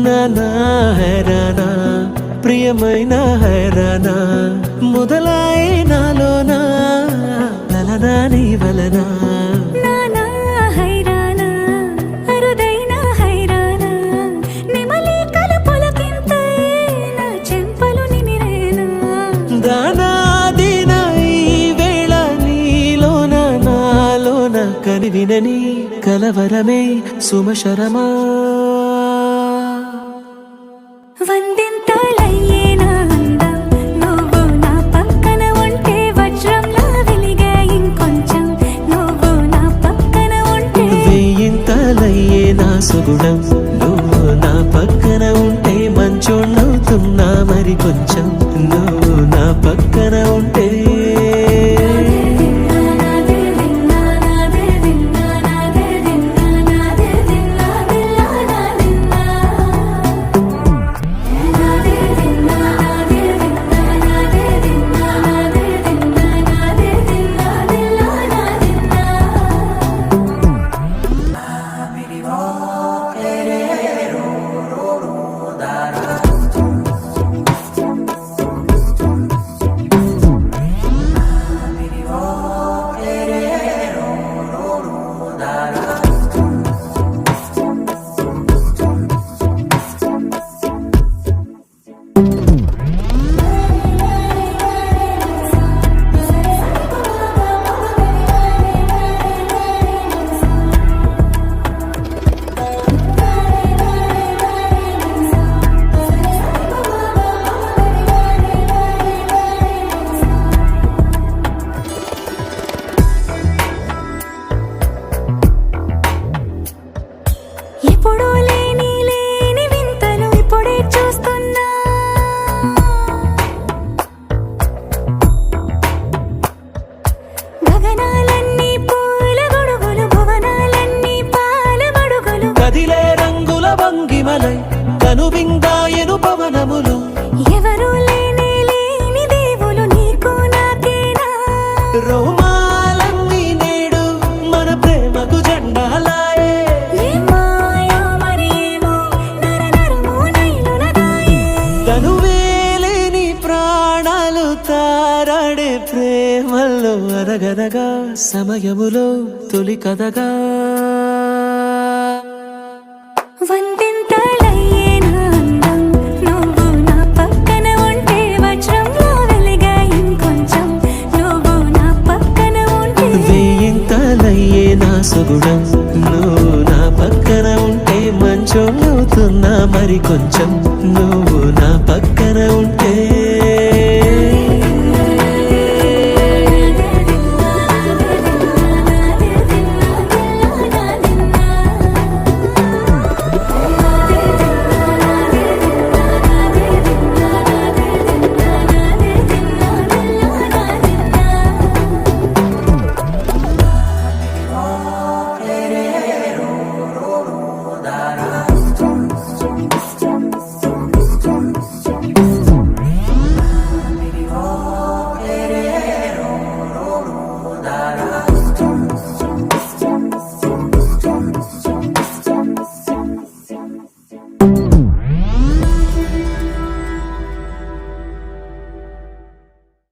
నానా హైరానా ప్రియమైన హైరానా మొదలాయి నాలోనా లలనా నీ వలనా నానా హైరానా అరుదైన హైరానా నిమలి కలుపులకింతై నా చెంపలు నిమిరేనా దానాదిన ఈ వేళ నీలోన నాలోన కనివినని కలవరమే సుమశరమా వందింతలయ్యేనా అందం నువ్వు నా పక్కన ఉంటే వజ్రంలా వెలిగే ఇంకొంచెం నువ్వు నా పక్కన ఉంటే వేయింతలయ్యే నా సుగుణం నువ్వు నా పక్కన ఉంటే మంచోళ్ళవుతున్నా మరి కొంచెం నువ్వు నా పక్కన ఉంటే ఎప్పుడూ లేని వింతలు ఇప్పుడే చూస్తున్నా గగనాలన్నీ పూల గొడుగులు భువనాలన్నీ పాల గొడుగులు కదిలే రంగుల భంగిమలై కనువిందాయను పవనములు ఎవరూ లేని దేవులు నీకు నాకేనా రోమాలన్నీ నేడు మన ప్రేమకు జెండాలాయే తనువేలేని ప్రాణాలు తారాడే ప్రేమల్లో అరగదగా సమయములో తొలి కథగా వందింతలయ్యేనా అందం నువ్వు నా పక్కన ఉంటే వజ్రంలా వెలిగే ఇంకొంచెం నువ్వు నా పక్కన ఉంటే వేయింతలయ్యే నా సుగుణం నువ్వు నా పక్కన ఉంటే మంచోళ్ళవుతున్నా మరి కొంచెం